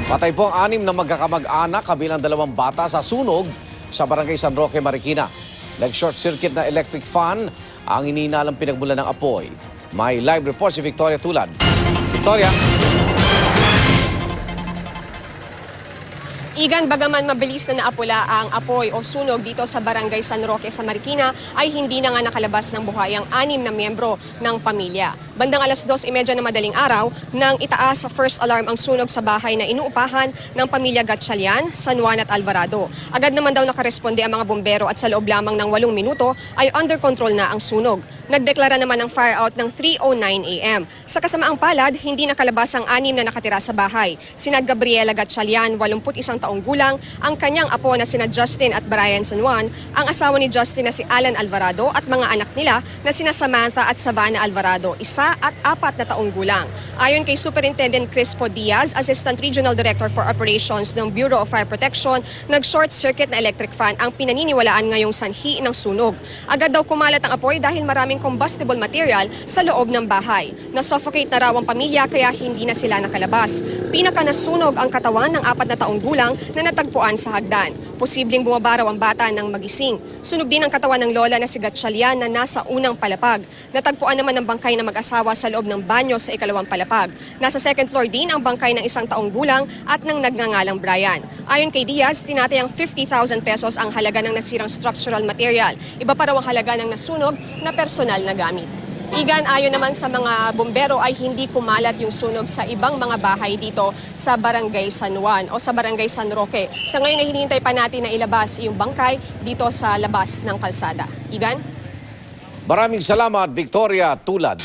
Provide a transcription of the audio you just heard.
Patay po ang 6 na magkakamag-anak kabilang 2 bata sa sunog sa Barangay San Roque, Marikina. Nag-short circuit na electric fan ang ininalang pinagmulan ng apoy. May live report si Victoria Tulad. Victoria. Igan, bagaman mabilis na naapula ang apoy o sunog dito sa Barangay San Roque sa Marikina, ay hindi na nga nakalabas ng buhay ang 6 na miyembro ng pamilya. Bandang alas 2:30 na madaling araw, nang itaas sa first alarm ang sunog sa bahay na inuupahan ng pamilya Gatchalian, San Juan at Alvarado. Agad naman daw nakaresponde ang mga bumbero at sa loob lamang ng 8 minuto ay under control na ang sunog. Nagdeklara naman ng fire out ng 3:09 a.m. Sa kasamaang palad, hindi nakalabas ang 6 na nakatira sa bahay. Sina Gabriela Gatchalian, 81 taong gulang, ang kanyang apo na sina Justin at Brian San Juan, ang asawa ni Justin na si Alan Alvarado at mga anak nila na sina Samantha at Savannah Alvarado, 1 at 4 na taong gulang. Ayon kay Superintendent Crispo Diaz, Assistant Regional Director for Operations ng Bureau of Fire Protection, nag-short circuit na electric fan ang pinaniniwalaan ngayong sanhi ng sunog. Agad daw kumalat ang apoy dahil maraming combustible material sa loob ng bahay. Na-suffocate na raw ang pamilya kaya hindi na sila nakalabas. Pinaka nasunog ang katawan ng 4 na taong gulang na natagpuan sa hagdan. Posibleng bumaba raw ang bata ng magising. Sunog din ang katawan ng lola na si Gatchalian na nasa unang palapag. Natagpuan naman ang bangkay ng mag-asawa sa loob ng banyo sa ikalawang palapag. Nasa second floor din ang bangkay ng 1 taong gulang at ng nagngangalang Brian. Ayon kay Diaz, tinatayang 50,000 pesos ang halaga ng nasirang structural material. Iba pa raw ang halaga ng nasunog na personal na gamit. Igan, ayon naman sa mga bumbero ay hindi kumalat yung sunog sa ibang mga bahay dito sa Barangay San Juan o sa Barangay San Roque. Sa ngayon ay hinihintay pa natin na ilabas yung bangkay dito sa labas ng kalsada. Igan? Maraming salamat, Victoria Tulad.